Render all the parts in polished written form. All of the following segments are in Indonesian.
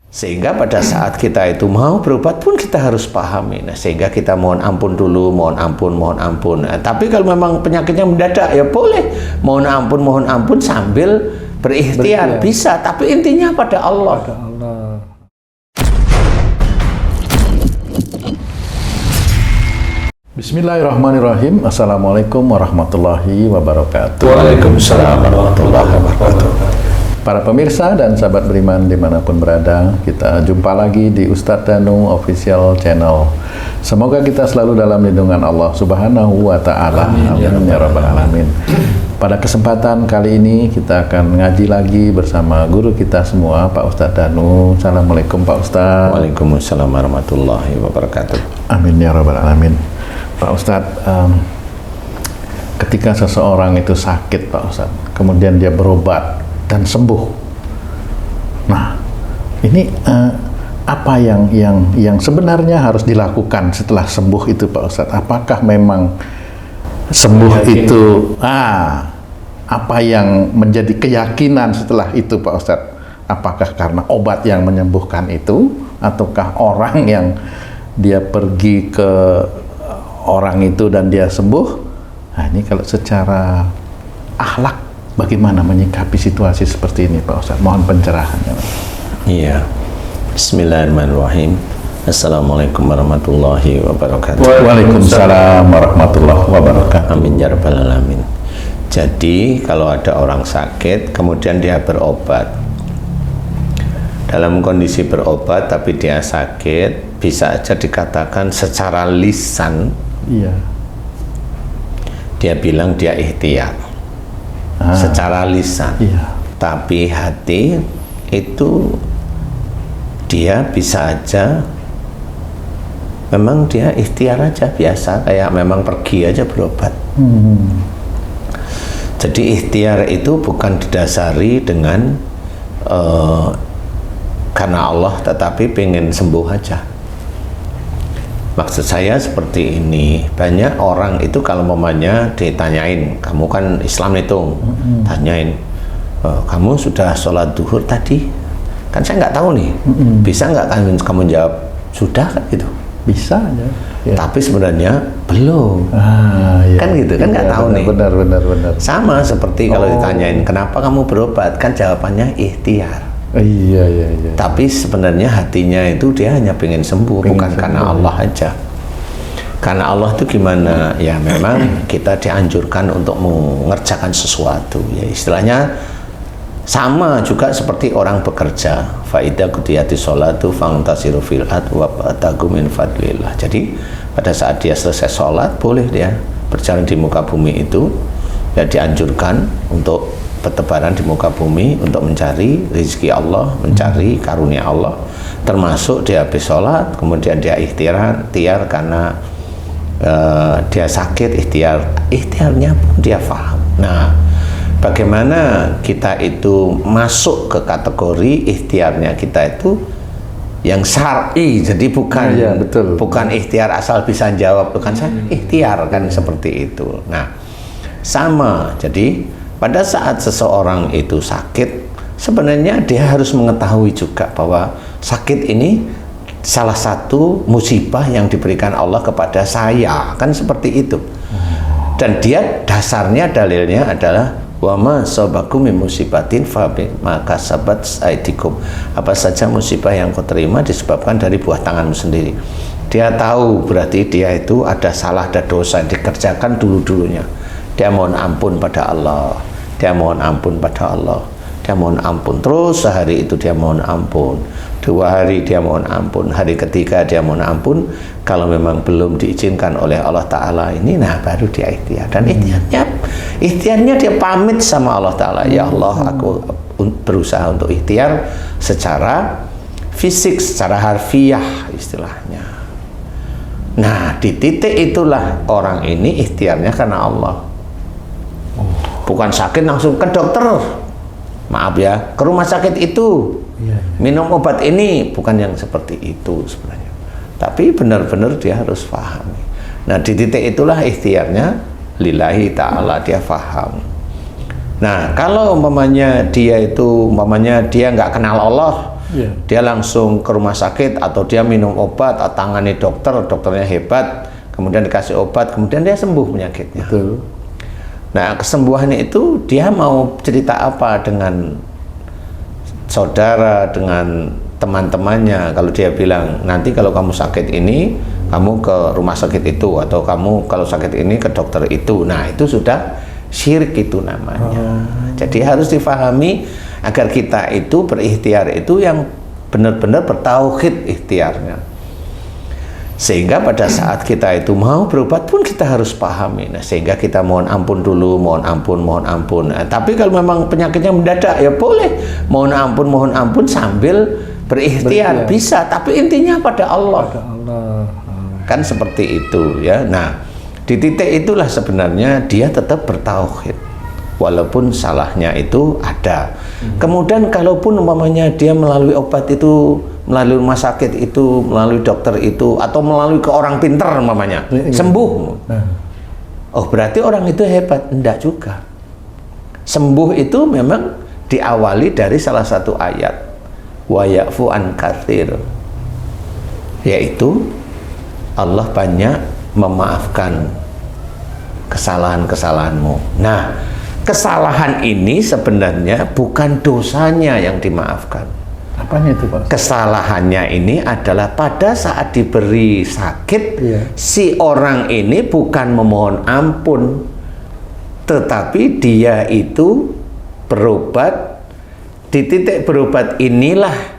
Sehingga pada saat kita itu mau berobat pun kita harus pahami. Nah, sehingga kita mohon ampun dulu, mohon ampun. Nah, tapi kalau memang penyakitnya mendadak, ya boleh mohon ampun sambil berikhtiar. Bisa, tapi intinya pada Allah. Bismillahirrahmanirrahim. Assalamualaikum warahmatullahi wabarakatuh. Waalaikumsalam warahmatullahi wabarakatuh. Para pemirsa dan sahabat beriman dimanapun berada, kita jumpa lagi di Ustadz Danu Official Channel. Semoga kita selalu dalam lindungan Allah Subhanahu wa Ta'ala. Amin ya Rabbal Alamin. Pada kesempatan kali ini kita akan ngaji lagi bersama guru kita semua, Pak Ustadz Danu. Assalamualaikum Pak Ustadz. Waalaikumsalam warahmatullahi wabarakatuh. Amin ya Rabbal Alamin. Pak Ustadz, ketika seseorang itu sakit Pak Ustadz, kemudian dia berobat dan sembuh. Nah, ini apa yang sebenarnya harus dilakukan setelah sembuh itu Pak Ustadz? Apakah memang sembuh itu apa yang menjadi keyakinan setelah itu Pak Ustadz? Apakah karena obat yang menyembuhkan itu, ataukah orang yang dia pergi ke orang itu dan dia sembuh? Nah, ini kalau secara akhlak bagaimana menyikapi situasi seperti ini Pak Ustadz? Mohon pencerahannya. Iya. Bismillahirrahmanirrahim. Assalamualaikum warahmatullahi wabarakatuh. Waalaikumsalam warahmatullahi wabarakatuh. Amin ya rabbal alamin. Jadi kalau ada orang sakit kemudian dia berobat, dalam kondisi berobat tapi dia sakit, bisa aja dikatakan secara lisan, iya, dia bilang dia ikhtiar secara lisan, iya, tapi hati itu dia bisa aja memang dia ikhtiar aja biasa, kayak memang pergi aja berobat. Jadi ikhtiar itu bukan didasari dengan karena Allah, tetapi pengen sembuh aja. Maksud saya seperti ini, banyak orang itu kalau mamanya ditanyain, kamu kan Islam itu, tanyain, kamu sudah sholat duhur tadi? Kan saya nggak tahu nih, bisa nggak kamu jawab sudah kan gitu? Bisa aja. Ya. Tapi sebenarnya belum, iya, kan gitu, kan nggak tahu nih. Benar. Sama seperti kalau ditanyain kenapa kamu berobat, kan jawabannya ikhtiar. Iya. Tapi sebenarnya hatinya itu dia hanya pengen sembuh, bukan karena Allah aja. Karena Allah itu gimana? Ya memang kita dianjurkan untuk mengerjakan sesuatu. Ya istilahnya sama juga seperti orang bekerja. Fa idza qudiyatish sholatu fantasiru fil ard wabtaghu min fadlillah. Jadi pada saat dia selesai sholat, boleh dia berjalan di muka bumi itu. Ya dianjurkan untuk bertebaran di muka bumi untuk mencari rezeki Allah, mencari karunia Allah, termasuk dia habis sholat kemudian dia ikhtiar karena dia sakit, ikhtiarnya pun dia paham. Nah, bagaimana kita itu masuk ke kategori ikhtiarnya kita itu yang syar'i, jadi bukan ikhtiar asal bisa jawab, bukan saya ikhtiar kan seperti itu. Nah, sama, jadi pada saat seseorang itu sakit, sebenarnya dia harus mengetahui juga bahwa sakit ini salah satu musibah yang diberikan Allah kepada saya, kan seperti itu. Dan dia dasarnya, dalilnya adalah wa ma sabakum min musibatin fa bima kasabat aydikum. Apa saja musibah yang kau terima disebabkan dari buah tanganmu sendiri. Dia tahu berarti dia itu ada salah, ada dosa yang dikerjakan dulu-dulunya. Dia mohon ampun pada Allah, dia mohon ampun pada Allah, dia mohon ampun terus, sehari itu dia mohon ampun, 2 hari dia mohon ampun, hari ketiga dia mohon ampun. Kalau memang belum diizinkan oleh Allah Ta'ala ini, nah baru dia ikhtiar. Dan ikhtiarnya dia pamit sama Allah Ta'ala, ya Allah, aku berusaha untuk ikhtiar secara fisik, secara harfiah istilahnya. Nah, di titik itulah orang ini ikhtiarnya karena Allah. Bukan sakit langsung ke dokter, maaf ya, ke rumah sakit itu, minum obat ini, bukan yang seperti itu sebenarnya. Tapi benar-benar dia harus pahami. Nah, di titik itulah ikhtiarnya lillahi ta'ala, dia paham. Nah, kalau umpamanya dia nggak kenal Allah, Iya. Dia langsung ke rumah sakit atau dia minum obat, atau tangani dokter, dokternya hebat, kemudian dikasih obat, kemudian dia sembuh penyakitnya. Betul. Nah, kesembuhannya itu dia mau cerita apa dengan saudara, dengan teman-temannya. Kalau dia bilang, nanti kalau kamu sakit ini, kamu ke rumah sakit itu, atau kamu kalau sakit ini ke dokter itu. Nah, itu sudah syirik itu namanya. Jadi harus difahami agar kita itu berikhtiar itu yang benar-benar bertauhid ikhtiarnya. Sehingga pada saat kita itu mau berobat pun kita harus pahami. Nah, sehingga kita mohon ampun dulu, mohon ampun, mohon ampun. Nah, tapi kalau memang penyakitnya mendadak, ya boleh mohon ampun sambil berikhtiar. Bisa, tapi intinya pada Allah. Kan seperti itu ya. Nah, di titik itulah sebenarnya dia tetap bertauhid walaupun salahnya itu ada. Kemudian kalaupun umpamanya dia melalui obat itu, melalui rumah sakit itu, melalui dokter itu, atau melalui ke orang pintar umpamanya, sembuh. Oh, berarti orang itu hebat? Enggak juga. Sembuh itu memang diawali dari salah satu ayat, wa ya'fu an katsir, yaitu Allah banyak memaafkan kesalahan-kesalahanmu. Nah, kesalahan ini sebenarnya bukan dosanya yang dimaafkan. Apanya itu, Pak? Kesalahannya ini adalah pada saat diberi sakit, si orang ini bukan memohon ampun, tetapi dia itu berobat. Di titik berobat inilah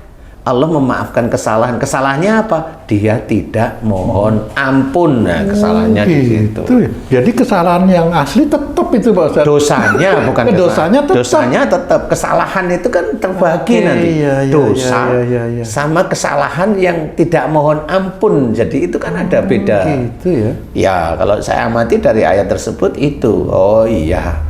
Allah memaafkan kesalahan. Kesalahannya apa? Dia tidak mohon ampun. Nah, kesalahannya di situ. Jadi kesalahan yang asli tetap itu, Pak Ustaz. Dosanya bukan dosanya tetap. Dosanya tetap. Kesalahan itu kan terbagi nanti. Dosa sama kesalahan yang tidak mohon ampun. Jadi itu kan ada beda. Gitu ya. Ya, kalau saya amati dari ayat tersebut itu. Oh iya.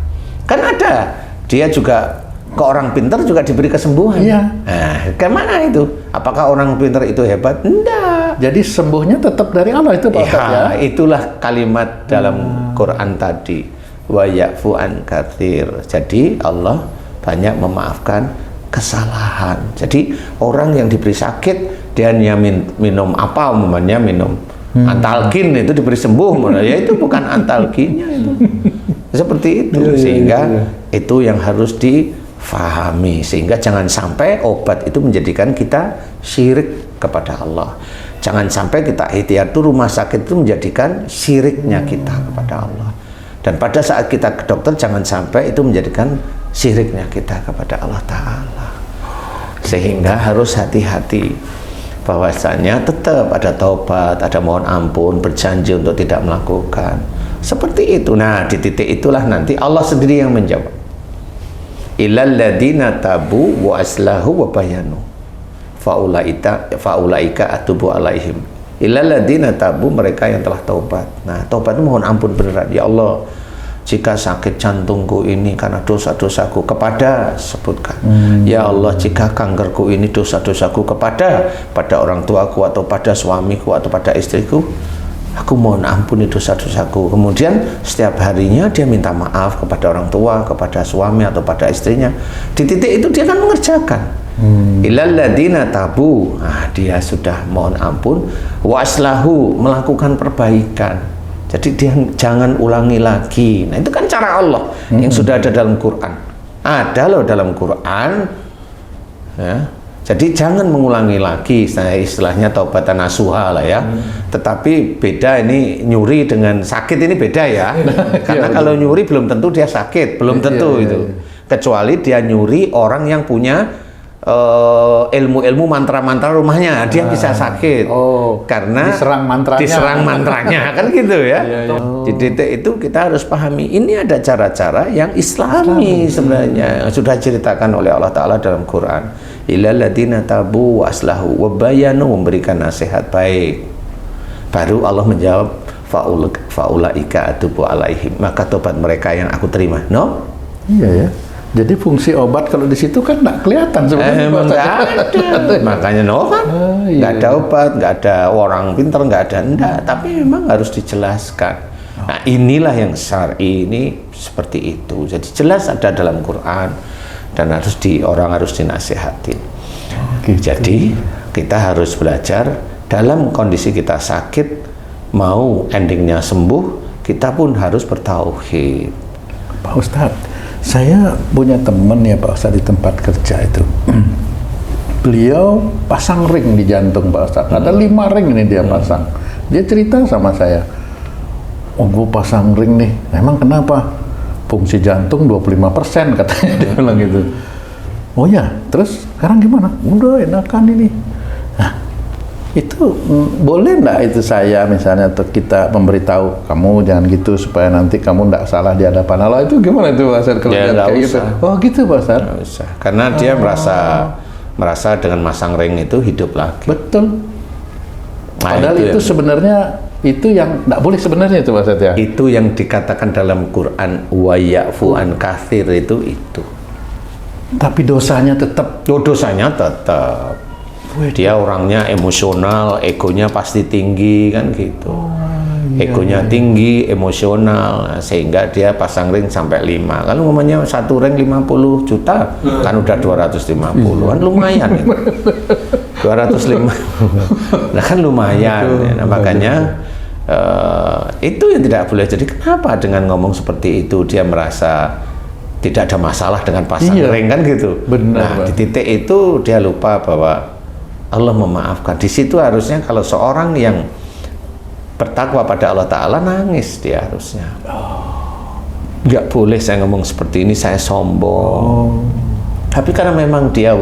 Kan ada. Dia juga ke orang pintar juga diberi kesembuhan. Iya. Nah, kemana itu? Apakah orang pintar itu hebat? Enggak. Jadi sembuhnya tetap dari Allah itu, Pak Ustaz, ya. Itulah kalimat dalam Quran tadi. Wa ya'fu an katsir. Jadi Allah banyak memaafkan kesalahan. Jadi orang yang diberi sakit, dia hanya minum apa umumnya, minum antalgin, itu diberi sembuh. Ya itu bukan antalginnya itu. Seperti itu. Sehingga itu yang harus difahami, sehingga jangan sampai obat itu menjadikan kita syirik kepada Allah. Jangan sampai kita ikhtiar itu rumah sakit itu menjadikan syiriknya kita kepada Allah. Dan pada saat kita ke dokter jangan sampai itu menjadikan syiriknya kita kepada Allah Ta'ala. Sehingga harus hati-hati bahwasanya tetap ada taubat, ada mohon ampun, berjanji untuk tidak melakukan seperti itu. Nah, di titik itulah nanti Allah sendiri yang menjawab. Illal ladzina tabu wa aslahu wa bayanu faulaika atubu alaihim. Illal ladzina tabu, mereka yang telah taubat. Nah, taubat itu mohon ampun beneran. Ya Allah, jika sakit jantungku ini karena dosa-dosaku, kepada sebutkan. Ya Allah, jika kankerku ini dosa-dosaku pada orang tuaku atau pada suamiku atau pada istriku, aku mohon ampuni dosa-dosaku. Kemudian setiap harinya dia minta maaf kepada orang tua, kepada suami atau pada istrinya. Di titik itu dia akan mengerjakan. Illal ladzina tabu. Nah, dia sudah mohon ampun, wa aslahu, melakukan perbaikan. Jadi dia jangan ulangi lagi. Nah, itu kan cara Allah yang sudah ada dalam Quran. Ada loh dalam Quran. Ya. Jadi jangan mengulangi lagi. Nah, istilahnya taubatan nasuha lah ya. Tetapi beda ini, nyuri dengan sakit ini beda ya. Karena kalau nyuri belum tentu dia sakit, belum tentu itu. Kecuali dia nyuri orang yang punya ilmu-ilmu mantra-mantra rumahnya, dia bisa sakit. Karena diserang mantranya kan gitu ya. Di titik itu kita harus pahami, ini ada cara-cara yang islami sebenarnya, yang sudah diceritakan oleh Allah Ta'ala dalam Quran. Illal ladzina tabu wa aslahu wa bayanu, memberikan nasihat baik. Baru Allah menjawab, faulaika atubu alaihim, maka tobat mereka yang aku terima. No? Iya ya. Jadi fungsi obat kalau di situ kan nggak kelihatan sebenarnya. Nggak ada. Makanya kan nggak ada obat, nggak ada orang pintar, nggak ada, enggak. Tapi memang harus dijelaskan. Nah, inilah yang syar'i ini seperti itu. Jadi jelas ada dalam Quran dan orang harus dinasihatin. Gitu. Jadi kita harus belajar dalam kondisi kita sakit, mau endingnya sembuh, kita pun harus bertauhid. Pak Ustadz, saya punya teman ya Pak Ustadz di tempat kerja itu. Beliau pasang ring di jantung Pak Ustadz. Ada 5 ring ini dia pasang. Dia cerita sama saya, oh gue pasang ring nih, emang kenapa? Fungsi jantung 25% katanya, dia bilang gitu. Oh ya, terus sekarang gimana? Udah enakan ini. Nah, itu boleh nggak itu saya misalnya atau kita memberitahu kamu jangan gitu supaya nanti kamu nggak salah di hadapan Allah, itu gimana itu Pak Ustadz kalau Ya, kayak gitu? Oh gitu Pak Ustadz. Nggak usah. Karena dia merasa dengan masang ring itu hidup lagi. Betul. Nah, Padahal itu sebenarnya itu yang nggak boleh sebenarnya itu Pak Ustadz ya. Itu yang dikatakan dalam Quran wa ya'fu an katsir itu. Tapi dosanya tetap. Dosanya tetap. Dia orangnya emosional, egonya pasti tinggi kan gitu. Egonya tinggi, emosional, sehingga dia pasang ring sampai 5. Kalau ngomongnya satu ring 50 juta, kan udah 250, kan lumayan itu. 205, nah kan lumayan. Nah, makanya itu yang tidak boleh. Jadi kenapa dengan ngomong seperti itu dia merasa tidak ada masalah dengan pasang ring kan gitu. Benar, nah di titik itu dia lupa bahwa Allah memaafkan. Di situ harusnya kalau seorang yang bertakwa pada Allah Ta'ala nangis dia harusnya. Nggak boleh saya ngomong seperti ini, saya sombong. Tapi karena memang dia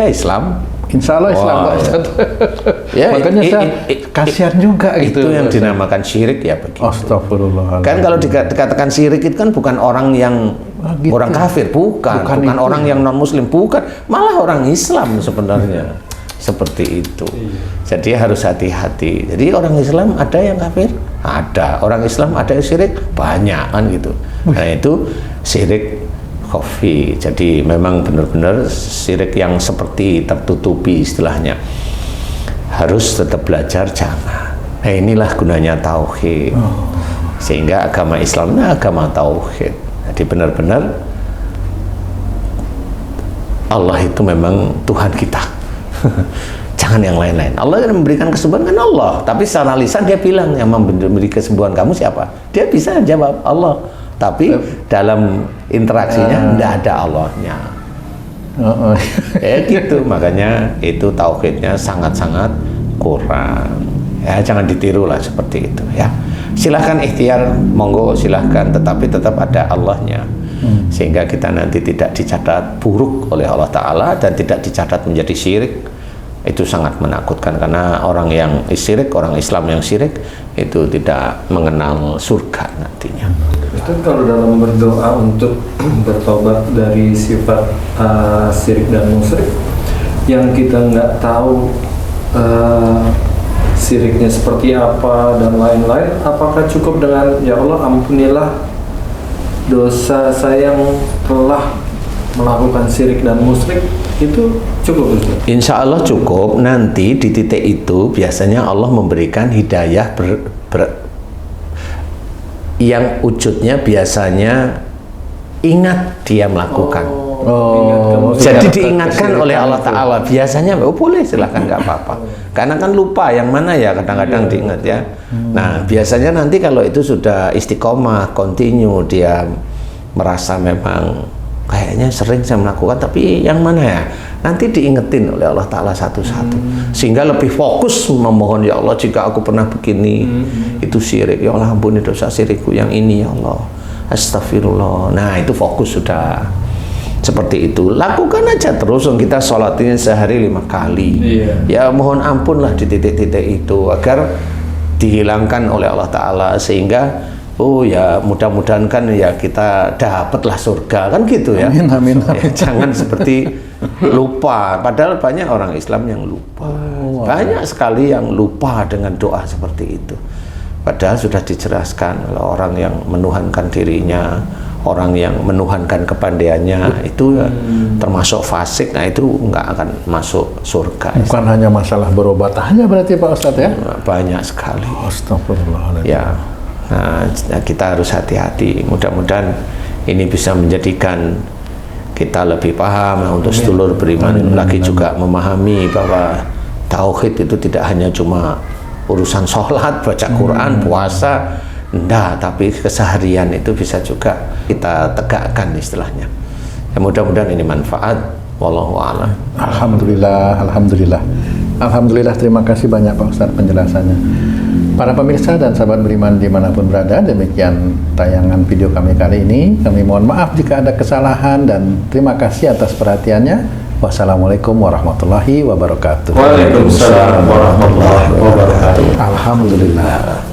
Islam, Insya Allah Islam Pak Ustadz. Ya, makanya saya kasihan juga gitu. Itu yang dinamakan syirik ya begitu. Astagfirullahaladzim. Kan kalau dikatakan syirik itu kan bukan orang yang gitu. orang kafir, bukan orang yang non muslim, bukan, malah orang Islam sebenarnya. Seperti itu. Jadi harus hati-hati. Jadi orang Islam ada yang kafir? Ada. Orang Islam ada yang syirik? Banyak kan gitu. Nah itu syirik khafi. Jadi memang benar-benar syirik yang seperti tertutupi istilahnya. Harus tetap belajar, jangan. Nah inilah gunanya tauhid. Sehingga agama Islamnya agama tauhid. Jadi benar-benar Allah itu memang Tuhan kita. Jangan yang lain-lain. Allah yang memberikan kesembuhan kan Allah, tapi secara lisan dia bilang yang memberi kesembuhan kamu siapa? Dia bisa jawab Allah, tapi dalam interaksinya tidak ada Allahnya. Gitu. Makanya itu tauhidnya sangat-sangat kurang. Ya jangan ditiru lah seperti itu ya. Silahkan ikhtiar, monggo silahkan, tetapi tetap ada Allahnya. Sehingga kita nanti tidak dicatat buruk oleh Allah Ta'ala dan tidak dicatat menjadi syirik. Itu sangat menakutkan karena orang yang syirik, orang Islam yang syirik itu tidak mengenal surga nantinya. Ustaz, kalau dalam berdoa untuk bertobat dari sifat syirik dan musyrik yang kita nggak tahu syiriknya seperti apa dan lain-lain, apakah cukup dengan ya Allah ampunilah dosa saya yang telah melakukan syirik dan musyrik, itu cukup Ustaz? Insya Allah cukup. Nanti di titik itu biasanya Allah memberikan hidayah yang wujudnya biasanya ingat dia melakukan. Jadi diingatkan oleh Allah Ta'ala. Biasanya boleh silahkan, nggak apa-apa. Karena kan lupa yang mana ya, kadang-kadang diingat ya. Nah biasanya nanti kalau itu sudah istiqomah, continue, dia merasa memang kayaknya sering saya melakukan, tapi yang mana ya, nanti diingetin oleh Allah Ta'ala satu-satu, sehingga lebih fokus memohon, ya Allah jika aku pernah begini itu syirik, ya Allah ampuni dosa syirikku yang ini ya Allah, astagfirullah. Nah itu fokus sudah seperti itu. Lakukan aja terus. Kita sholatin sehari 5 kali ya mohon ampun lah di titik-titik itu agar dihilangkan oleh Allah Ta'ala, sehingga oh ya mudah-mudahan kan ya kita dapatlah surga kan gitu ya. Amin. Ya, jangan seperti lupa. Padahal banyak orang Islam yang lupa. Banyak sekali yang lupa dengan doa seperti itu. Padahal sudah dijelaskan oleh orang yang menuhankan dirinya, orang yang menuhankan kepandaiannya itu termasuk fasik. Nah itu nggak akan masuk surga. Bukan hanya masalah berobat aja berarti Pak Ustadz ya? Banyak sekali. Astagfirullahaladzim. Ya. Nah, kita harus hati-hati. Mudah-mudahan ini bisa menjadikan kita lebih paham. Untuk sedulur beriman lagi juga memahami bahwa tauhid itu tidak hanya cuma urusan sholat, baca Quran, puasa, enggak, tapi keseharian itu bisa juga kita tegakkan istilahnya. Ya, mudah-mudahan ini manfaat. Wallahu a'lam. Alhamdulillah, alhamdulillah. Alhamdulillah, terima kasih banyak Pak Ustadz penjelasannya. Para pemirsa dan sahabat beriman dimanapun berada, demikian tayangan video kami kali ini. Kami mohon maaf jika ada kesalahan dan terima kasih atas perhatiannya. Wassalamualaikum warahmatullahi wabarakatuh. Waalaikumsalam warahmatullahi wabarakatuh. Alhamdulillah.